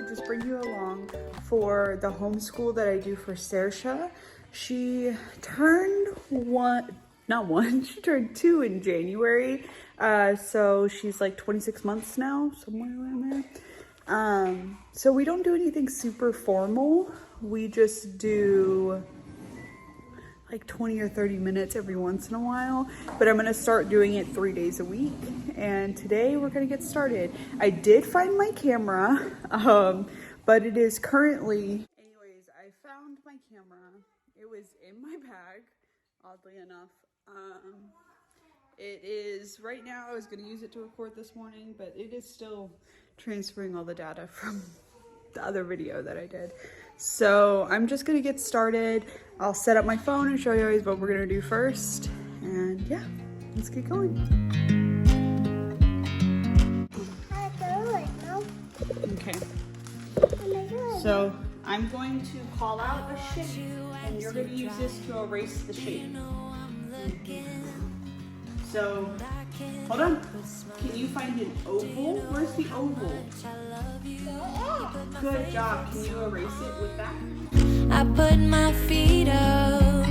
just bring you along for the homeschool that I do for Saoirse. She turned she turned 2 in January. So she's like 26 months now, somewhere around there. So we don't do anything super formal. We just do like 20 or 30 minutes every once in a while, but I'm gonna start doing it 3 days a week. And today we're gonna get started. I did find my camera, but it is currently, anyways, I found my camera. It was in my bag, oddly enough. It is, right now, I was gonna use it to record this morning, but it is still transferring all the data from the other video that I did. So I'm just gonna get started. I'll set up my phone and show you guys what we're gonna do first. And yeah, let's get going. Okay. So I'm going to call out a shape and you're gonna use this to erase the shape. So, hold on. Can you find an oval? Where's the oval? Good job. Can you erase it with that? I put my feet up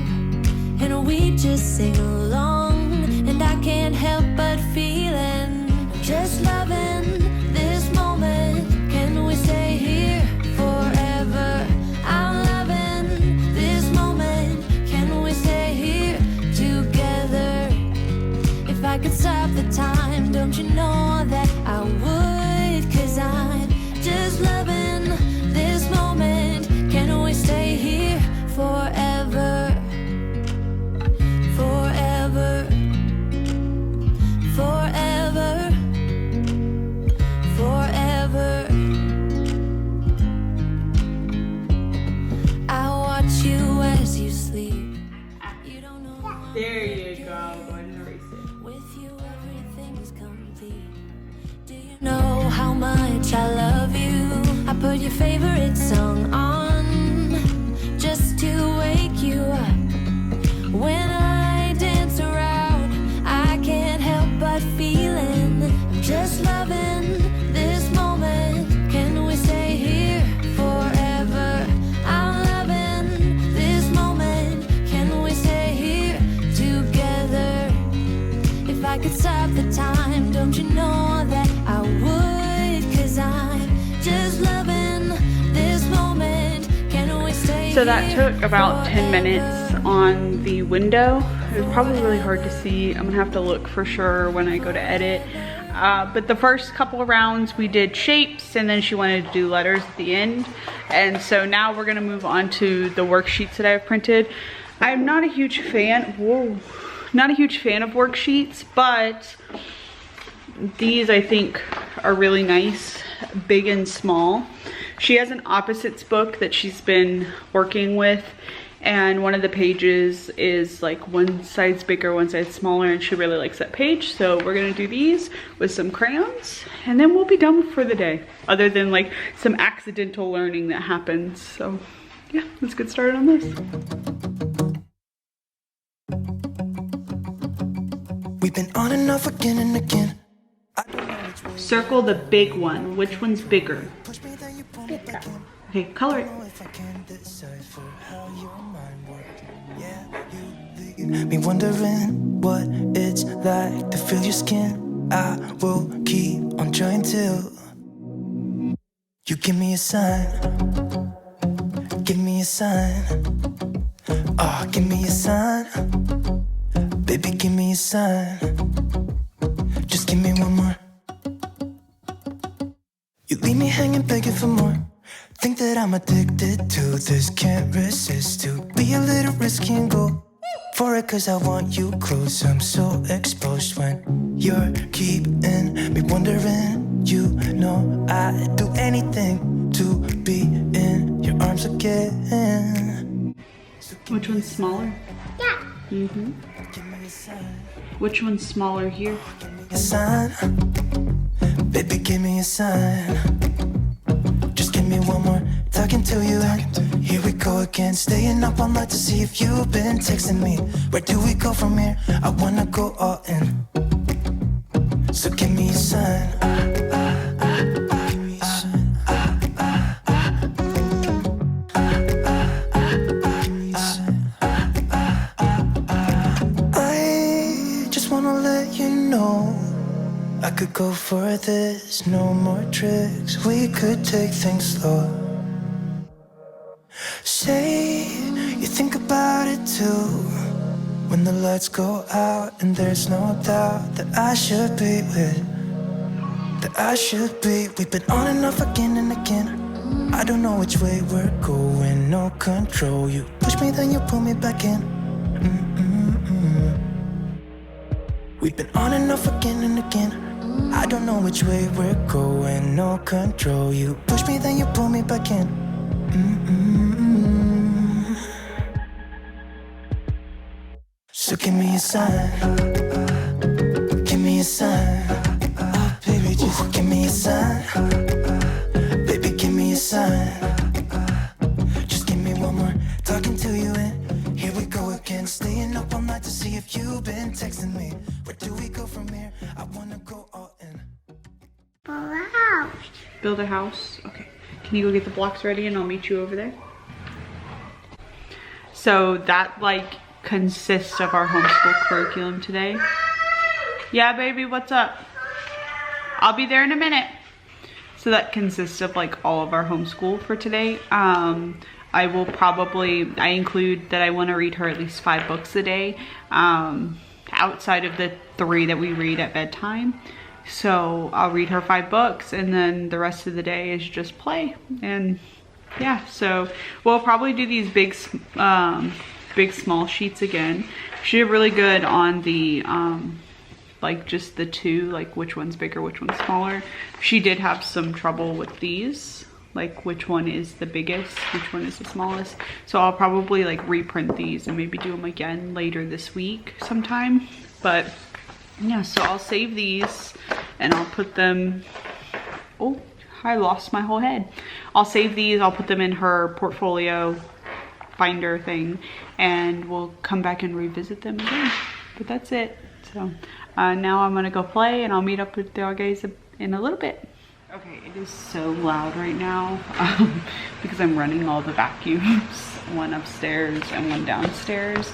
and we just sing along, and I can't help but feeling just loving this moment. Can we stay here forever? I'm loving this moment. Can we stay here together? If I could stop the time, don't you know that I would? 'Cause I'm just loving this moment. Can we stay here forever? Forever. Forever. Forever. I watch you as you sleep. You don't know. There you go. Go ahead and erase it. With you everything's complete. Do you know how much I love you? I put your favorite song on just to wake you up. When I dance around, I can't help but feeling I'm just loving this moment. Can we stay here forever? I'm loving this moment. Can we stay here together? If I could stop the time, don't you know that I would? 'Cause I'm just loving this moment. Can we stay So that here took about 10 minutes forever? on the window. It was probably really hard to see. I'm gonna have to look for sure when I go to edit. But the first couple of rounds we did shapes, and then she wanted to do letters at the end. And so now we're gonna move on to the worksheets that I've printed. I'm not a huge fan, not a huge fan of worksheets, but these I think are really nice, big and small. She has an opposites book that she's been working with, and one of the pages is like one side's bigger, one side's smaller, and she really likes that page. So we're gonna do these with some crayons, and then we'll be done for the day, other than like some accidental learning that happens. So yeah, let's get started on this. We've been on and off again and again. Circle the big one. Which one's bigger? Bigger. Okay, color it. If I can decipher how your mind works. Yeah, you leave me wondering what it's like to feel your skin. I will keep on trying till you give me a sign. Give me a sign. Oh, give me a sign. Baby, give me a sign. Just give me one more. You leave me hanging, begging for more. Think that I'm addicted to this, can't resist to be a little risky and go for it, 'cause I want you close. I'm so exposed when you're keeping me wondering. You know I'd do anything to be in your arms again. Which one's smaller? Yeah. Mm-hmm. Give me a sign. Which one's smaller here? Give me a sign. Baby, give me a sign. Just give me one more talking to you, and here we go again. Staying up all night to see if you've been texting me. Where do we go from here? I wanna go all in. So give me a sign. Give me a sign. go for this, no more tricks. We could take things slow. Say you think about it too. When the lights go out and there's no doubt that I should be with, that I should be. We've been on and off again and again. I don't know which way we're going, no control. You push me, then you pull me back in. We've been on and off again and again. I don't know which way we're going, no control. You push me, then you pull me back in. So give me a sign. Give me a sign. Oh, baby, just give me a sign. Baby, give me a sign. Just give me one more talking to you, and here we go again. Staying up all night to see if you've been texting me. Where do we go from here? I wanna go all in. Build a house. Okay. Can you go get the blocks ready and I'll meet you over there? So that like consists of our homeschool curriculum today. Yeah, baby, what's up? I'll be there in a minute. So that consists of like all of our homeschool for today. I will probably, I include that I want to read her at least 5 books a day, outside of the 3 that we read at bedtime. So I'll read her 5 books and then the rest of the day is just play. And yeah, so we'll probably do these big small sheets again. She did really good on the like just the 2, like which one's bigger, which one's smaller. She did have some trouble with these, like which one is the biggest, which one is the smallest. So I'll probably like reprint these and maybe do them again later this week sometime. But yeah, so I'll save these and I'll put them, oh, I lost my whole head. I'll save these, I'll put them in her portfolio binder thing, and we'll come back and revisit them again. But that's it. So now I'm gonna go play and I'll meet up with you guys in a little bit. Okay, it is so loud right now because I'm running all the vacuums, one upstairs and one downstairs.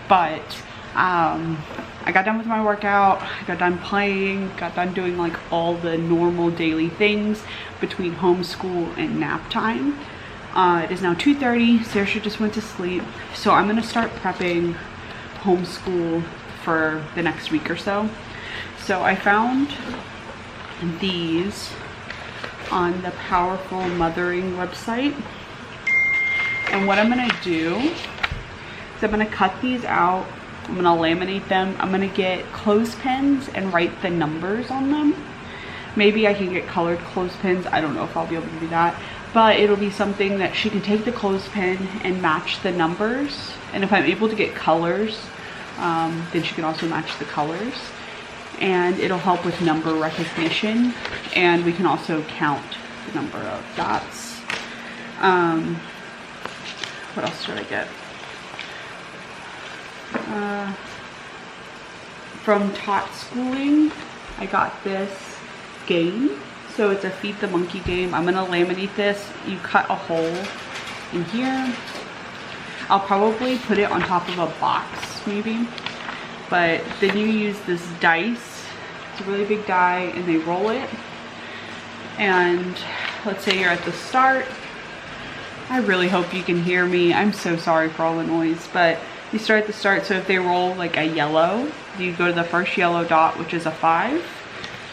But I got done with my workout, I got done playing, got done doing like all the normal daily things between homeschool and nap time. It is now 2:30, Saoirse just went to sleep. So I'm gonna start prepping homeschool for the next week or so. So I found these on the Powerful Mothering website. And what I'm gonna do is I'm gonna cut these out. I'm gonna laminate them. I'm gonna get clothespins and write the numbers on them. Maybe I can get colored clothespins. I don't know if I'll be able to do that, but it'll be something that she can take the clothespin and match the numbers. And if I'm able to get colors, then she can also match the colors. And it'll help with number recognition. And we can also count the number of dots. What else did I get? From Tot Schooling, I got this game. So it's a Feed the Monkey game. I'm gonna laminate this. You cut a hole in here. I'll probably put it on top of a box maybe. But then you use this dice. It's a really big die and they roll it. And let's say you're at the start. I really hope you can hear me. I'm so sorry for all the noise, but you start at the start. So if they roll like a yellow, you go to the first yellow dot, which is a 5.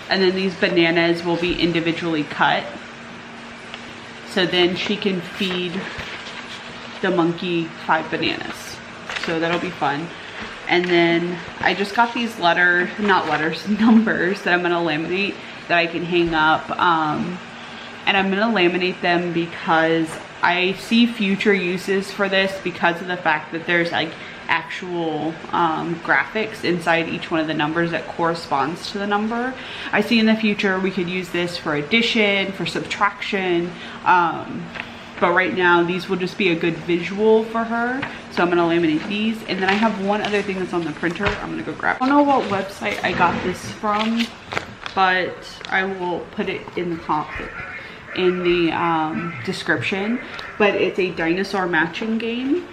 And then these bananas will be individually cut. So then she can feed the monkey 5 bananas. So that'll be fun. And then I just got these numbers that I'm gonna laminate that I can hang up. And I'm gonna laminate them because I see future uses for this because of the fact that there's like actual graphics inside each one of the numbers that corresponds to the number. I see in the future we could use this for addition, for subtraction, but right now these will just be a good visual for her. So I'm gonna laminate these, and then I have one other thing that's on the printer. I'm gonna go grab. I don't know what website I got this from, but I will put it in the description. But it's a dinosaur matching game.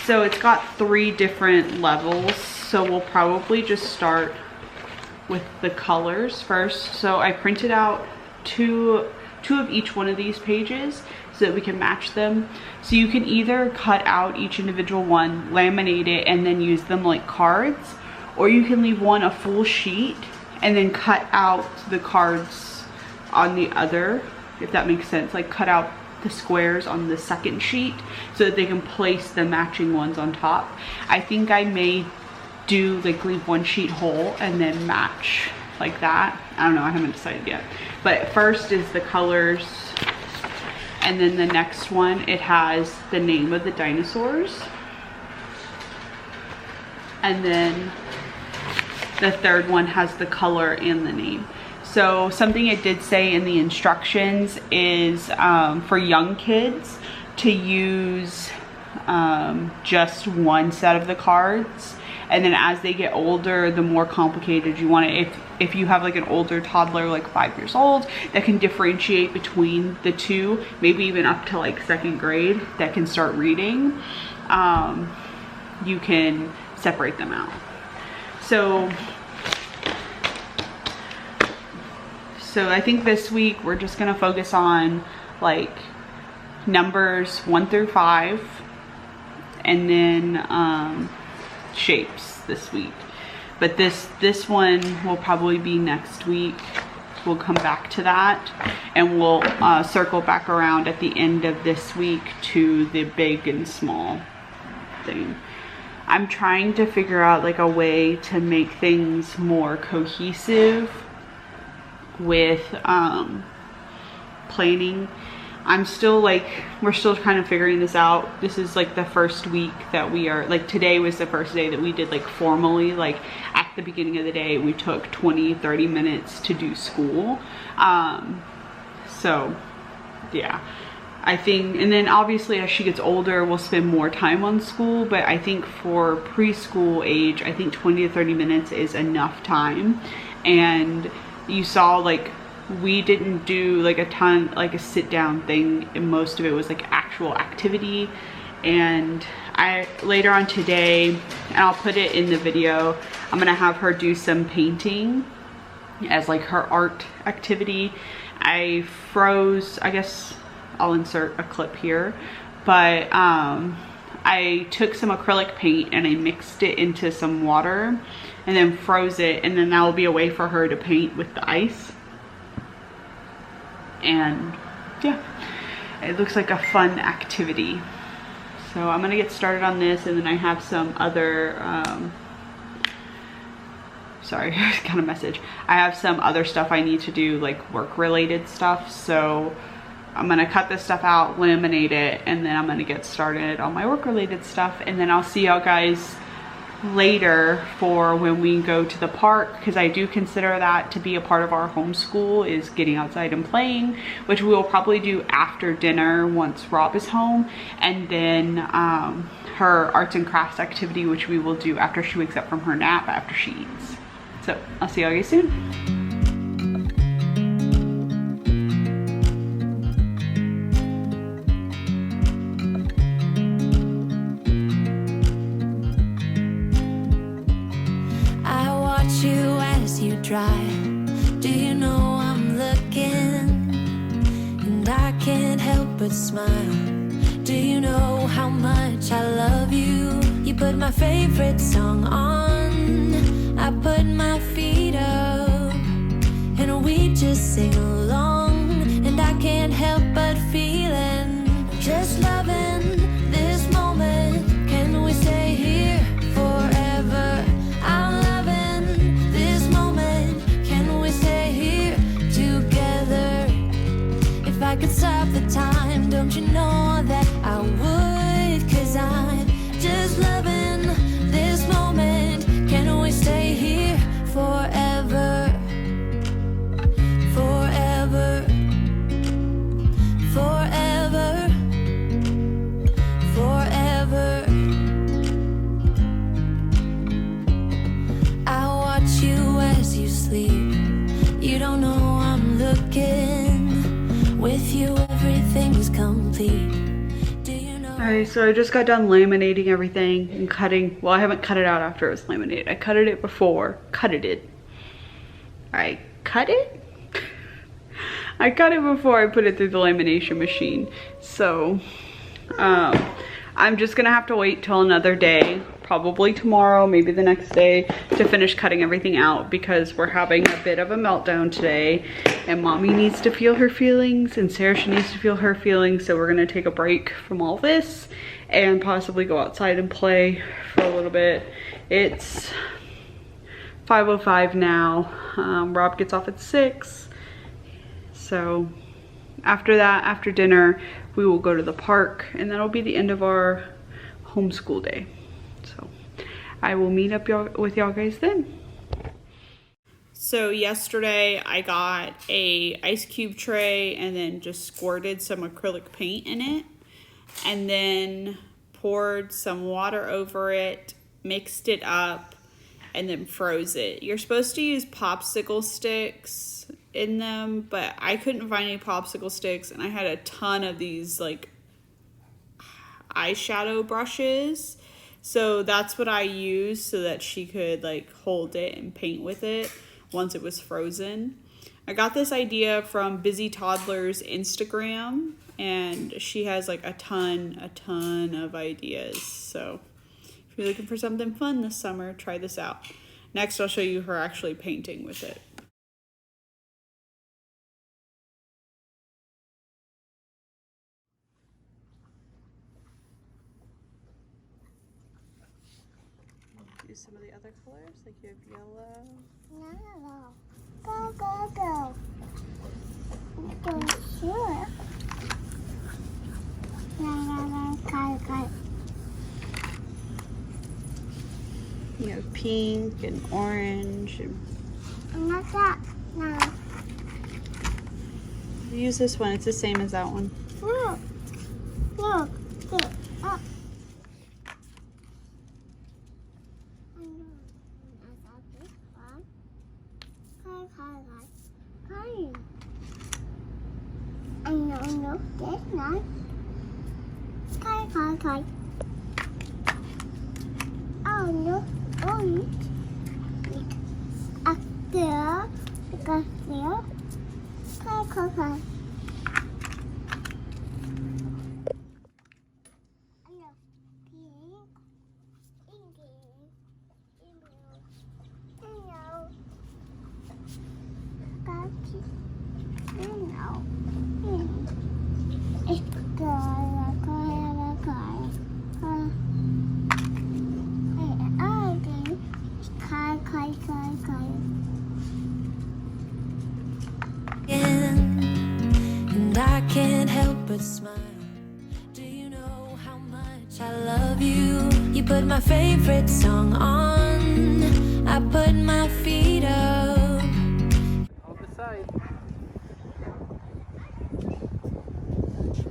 So it's got 3 different levels. So we'll probably just start with the colors first. So I printed out two of each one of these pages so that we can match them. So you can either cut out each individual one, laminate it, and then use them like cards, or you can leave one a full sheet and then cut out the cards on the other, if that makes sense. Like cut out the squares on the second sheet so that they can place the matching ones on top. I think I may do like leave one sheet whole and then match like that. I don't know, I haven't decided yet. But first is the colors, and then the next one, it has the name of the dinosaurs, and then the third one has the color and the name. So something it did say in the instructions is for young kids to use just one set of the cards, and then as they get older, the more complicated you want it. If you have like an older toddler, like 5 years old, that can differentiate between the two, maybe even up to like 2nd grade, that can start reading, you can separate them out. So I think this week we're just gonna focus on like numbers 1 through 5, and then shapes this week. But this one will probably be next week. We'll come back to that, and we'll circle back around at the end of this week to the big and small thing. I'm trying to figure out like a way to make things more cohesive with planning. I'm still like, we're still kind of figuring this out. This is like the first week that we are, like today was the first day that we did like formally, like at the beginning of the day we took 20-30 minutes to do school. So yeah, I think, and then obviously as she gets older we'll spend more time on school, but I think for preschool age, I think 20 to 30 minutes is enough time. And you saw like we didn't do like a ton, like a sit down thing, and most of it was like actual activity. And I later on today, and I'll put it in the video, I'm gonna have her do some painting as like her art activity. I froze, I guess I'll insert a clip here, but I took some acrylic paint and I mixed it into some water and then froze it, and then that will be a way for her to paint with the ice. And yeah, it looks like a fun activity. So I'm gonna get started on this, and then I have some other sorry, kind of message. I have some other stuff I need to do, like work related stuff. So I'm gonna cut this stuff out, laminate it, and then I'm gonna get started on my work related stuff. And then I'll see y'all guys later for when we go to the park, because I do consider that to be a part of our homeschool, is getting outside and playing, which we will probably do after dinner once Rob is home, and then her arts and crafts activity, which we will do after she wakes up from her nap, after she eats. So I'll see y'all guys soon. Do you know I'm looking, and I can't help but smile? Do you know how much I love you? You put my favorite song on, I put my feet up, and we just sing along, and I can't help but feeling, just loving this moment. Can we stay here forever? I'm loving this moment. Can we stay here together? If I could stop the time, don't you know that I would? 'Cause I'm just loving this moment. Can we stay here forever? Forever. Forever. Forever. I watch you as you sleep. You don't know I'm looking. With you everything's complete. Do you know? Alright, so I just got done laminating everything and cutting. Well, I haven't cut it out after it was laminated. I cutted it before. Cutted it. I cut it. I cut it before I put it through the lamination machine. So I'm just gonna have to wait till another day, probably tomorrow, maybe the next day, to finish cutting everything out because we're having a bit of a meltdown today and mommy needs to feel her feelings and Sarah needs to feel her feelings. So we're gonna take a break from all this and possibly go outside and play for a little bit. It's 5:05 now. Rob gets off at 6. So after that, after dinner, we will go to the park and that'll be the end of our homeschool day. So I will meet up with y'all guys then. So yesterday I got a ice cube tray and then just squirted some acrylic paint in it and then poured some water over it, mixed it up, and then froze it. You're supposed to use popsicle sticks in them, but I couldn't find any popsicle sticks and I had a ton of these like eyeshadow brushes, so that's what I used so that she could like hold it and paint with it once it was frozen. I got this idea from Busy Toddler's Instagram and she has like a ton of ideas. So if you're looking for something fun this summer, try this out. Next I'll show you her actually painting with it. Do some of the other colors, like you have yellow. No. Go. Go, sure. No. You have pink and orange. And Not that. No. use this one, it's the same as that one. Look. Get up. I know, that's nice. Kai. Oh, no, orange. Up there, because there. Kai. And I can't help but smile. Do you know how much I love you? You put my favorite song on. I put my feet up. On the side.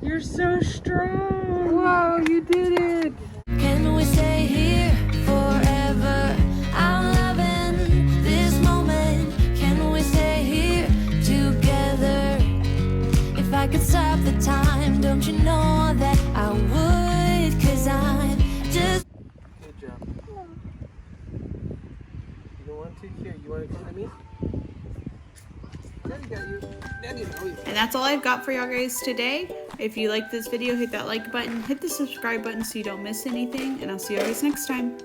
You're so strong. Wow, you did it. Can we stay here forever? I'm loving this moment. Can we stay here together? If I could stop the time, don't you know that I would? 'Cause I'm just... Good job. You don't want to? Here, you want to come to me? Daddy got you. Daddy know you. And that's all I've got for y'all guys today. If you like this video, hit that like button, hit the subscribe button so you don't miss anything, and I'll see you guys next time.